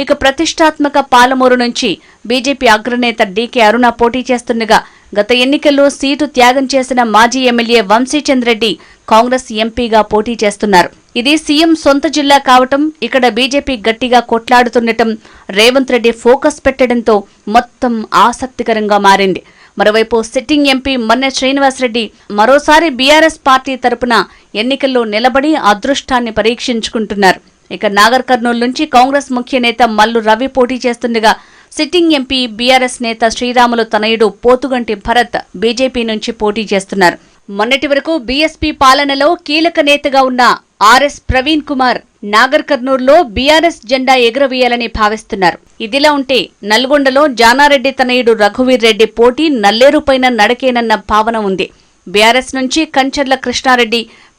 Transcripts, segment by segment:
ఇక ప్రతిష్టాత్మక పాలమూరు నుంచి బీజేపీ అగ్రనేత డీకే అరుణ పోటీ చేస్తుండగా గత ఎన్నికల్లో సీటు త్యాగం చేసిన మాజీ ఎమ్మెల్యే వంశీచంద్రెడ్డి కాంగ్రెస్ ఎంపీగా పోటీ చేస్తున్నారు. ఇది సీఎం సొంత జిల్లా కావటం, ఇక్కడ బీజేపీ గట్టిగా కొట్లాడుతుండటం, రేవంత్ రెడ్డి ఫోకస్ పెట్టడంతో మొత్తం ఆసక్తికరంగా మారింది. మరోవైపు సిట్టింగ్ ఎంపీ మన్నె శ్రీనివాసరెడ్డి మరోసారి బీఆర్ఎస్ పార్టీ తరపున ఎన్నికల్లో నిలబడి అదృష్టాన్ని పరీక్షించుకుంటున్నారు. ఇక నాగర్ కర్నూలు నుంచి కాంగ్రెస్ ముఖ్య నేత మల్లు రవి పోటీ చేస్తుండగా సిట్టింగ్ ఎంపీ బీఆర్ఎస్ నేత శ్రీరాములు తనయుడు పోతుగంటి భరత్ బీజేపీ నుంచి పోటీ చేస్తున్నారు. మొన్నటి వరకు బీఎస్పీ పాలనలో కీలక నేతగా ఉన్న ఆర్ఎస్ ప్రవీణ్ కుమార్ నాగర్ కర్నూలులో బీఆర్ఎస్ జెండా ఎగురవేయాలని భావిస్తున్నారు. ఇదిలా ఉంటే నల్గొండలో జానారెడ్డి తనయుడు రఘువీర్ రెడ్డి పోటీ నల్లేరుపైన నడకేనన్న భావన ఉంది. బీఆర్ఎస్ నుంచి కంచర్ల కృష్ణారెడ్డి,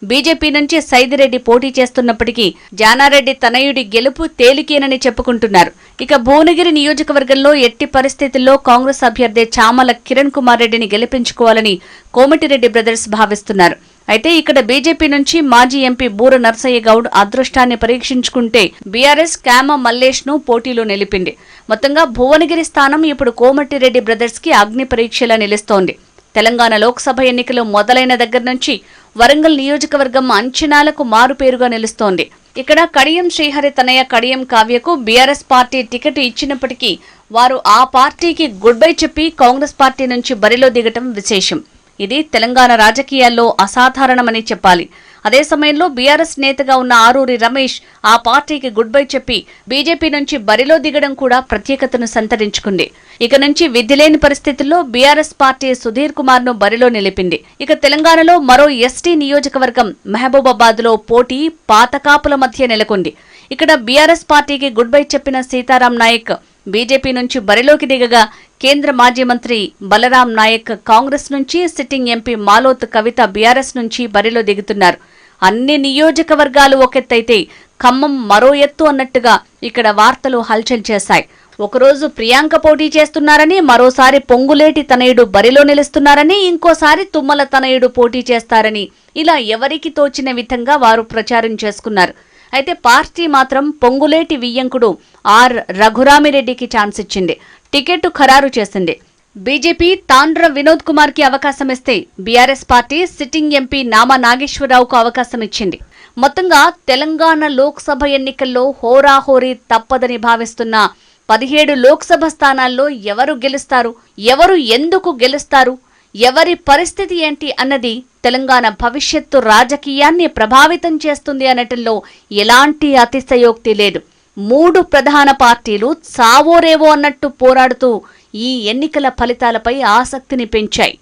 బీజేపీ నుంచి సైదిరెడ్డి పోటీ చేస్తున్నప్పటికీ జానారెడ్డి తనయుడి గెలుపు తేలికేనని చెప్పుకుంటున్నారు. ఇక భువనగిరి నియోజకవర్గంలో ఎట్టి పరిస్థితుల్లో కాంగ్రెస్ అభ్యర్థి చామల కిరణ్ కుమార్ రెడ్డిని గెలిపించుకోవాలని కోమటిరెడ్డి బ్రదర్స్ భావిస్తున్నారు. అయితే ఇక్కడ బీజేపీ నుంచి మాజీ ఎంపీ బూర నర్సయ్య గౌడ్ అదృష్టాన్ని పరీక్షించుకుంటే బీఆర్ఎస్ కామ మల్లేష్ ను పోటీలో నిలిపింది. మొత్తంగా భువనగిరి స్థానం ఇప్పుడు కోమటిరెడ్డి బ్రదర్స్ కి అగ్ని పరీక్షలా నిలుస్తోంది. తెలంగాణ లోక్సభ ఎన్నికలు మొదలైన దగ్గర నుంచి వరంగల్ నియోజకవర్గం అంచనాలకు మారుపేరుగా నిలుస్తోంది. ఇక్కడ కడియం శ్రీహరి తనయ కడియం కావ్యకు బీఆర్ఎస్ పార్టీ టికెట్ ఇచ్చినప్పటికీ వారు ఆ పార్టీకి గుడ్ బై చెప్పి కాంగ్రెస్ పార్టీ నుంచి బరిలో దిగటం విశేషం. ఇది తెలంగాణ రాజకీయాల్లో అసాధారణమని చెప్పాలి. అదే సమయంలో బీఆర్ఎస్ నేతగా ఉన్న ఆరూరి రమేష్ ఆ పార్టీకి గుడ్ బై చెప్పి బీజేపీ నుంచి బరిలో దిగడం కూడా ప్రత్యేకతను సంతరించుకుంది. ఇక నుంచి విధిలేని పరిస్థితుల్లో బీఆర్ఎస్ పార్టీ సుధీర్ కుమార్ ను బరిలో నిలిపింది. ఇక తెలంగాణలో మరో ఎస్టీ నియోజకవర్గం మహబూబాబాద్ లో పోటీ పాతకాపుల మధ్య నెలకొంది. ఇక్కడ బీఆర్ఎస్ పార్టీకి గుడ్ బై చెప్పిన సీతారాం నాయక్ బీజేపీ నుంచి బరిలోకి దిగగా కేంద్ర మాజీ మంత్రి బలరాం నాయక్ కాంగ్రెస్ నుంచి, సిట్టింగ్ ఎంపీ మాలోత్ కవిత బీఆర్ఎస్ నుంచి బరిలో దిగుతున్నారు. అన్ని నియోజకవర్గాలు ఒకెత్తైతే ఖమ్మం మరో ఎత్తు అన్నట్టుగా ఇక్కడ వార్తలు హల్చల్ చేశాయి. ఒకరోజు ప్రియాంక పోటీ చేస్తున్నారని, మరోసారి పొంగులేటి తనయుడు బరిలో నిలుస్తున్నారని, ఇంకోసారి తుమ్మల తనయుడు పోటీ చేస్తారని ఇలా ఎవరికి తోచిన విధంగా వారు ప్రచారం చేసుకున్నారు. అయితే పార్టీ మాత్రం పొంగులేటి వియ్యంకుడు ఆర్ రఘురామిరెడ్డికి ఛాన్స్ ఇచ్చింది, టికెట్ ఖరారు చేసింది. బీజేపీ తాండ్ర వినోద్ కుమార్ కి అవకాశం ఇస్తే BRS party sitting MP Nama నాగేశ్వరరావుకు అవకాశం ఇచ్చింది. మొత్తంగా తెలంగాణ లోక్సభ ఎన్నికల్లో హోరాహోరీ తప్పదని భావిస్తున్న 17 లోక్సభ స్థానాల్లో ఎవరు గెలుస్తారు, ఎవరు ఎందుకు గెలుస్తారు, ఎవరి పరిస్థితి ఏంటి అన్నది తెలంగాణ భవిష్యత్తు రాజకీయాన్ని ప్రభావితం చేస్తుంది అనటంలో ఎలాంటి అతిశయోక్తి లేదు. 3 ప్రధాన పార్టీలు సావోరేవో అన్నట్టు పోరాడుతూ ఈ ఎన్నికల ఫలితాలపై ఆసక్తిని పెంచాయి.